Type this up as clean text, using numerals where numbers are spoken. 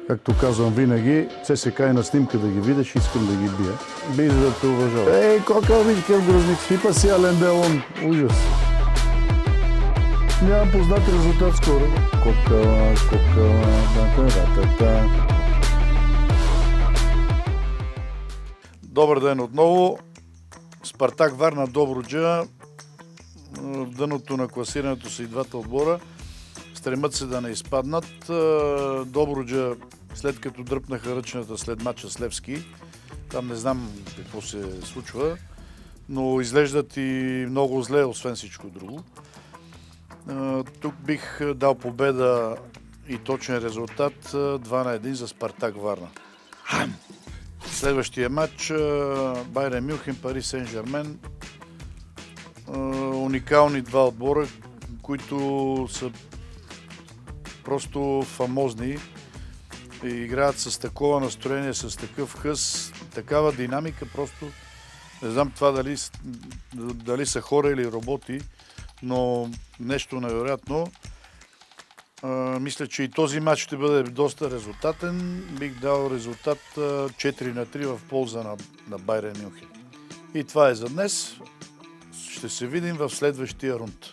Както казвам винаги, ЦСКА и на снимка да ги видиш, искам да ги бия. Би за да те уважава. Ей, кока виж какъв грозник, свипа си Ален Делон. Ужас. Нямам познат резултат скоро. Кокала, та-та-та-та. Добър ден отново. Спартак Варна Добруджа. В дъното на класирането са и двата отбора. Стремат се да не изпаднат. Добруджа, след като дръпнаха ръчната след мача с Левски, там не знам какво се случва, но изглеждат и много зле, освен всичко друго. Тук бих дал победа и точен резултат 2-1 за Спартак Варна. Следващия матч Байерн Мюнхен, Пари Сен-Жермен. Уникални два отбора, които са просто фамозни и играят с такова настроение, с такъв хъс, такава динамика, просто не знам това дали са хора или роботи, но нещо невероятно. Мисля, че и този матч ще бъде доста резултатен. Бих дал резултат 4-3 в полза на Байерн Мюнхен. И това е за днес. Ще се видим в следващия рунд.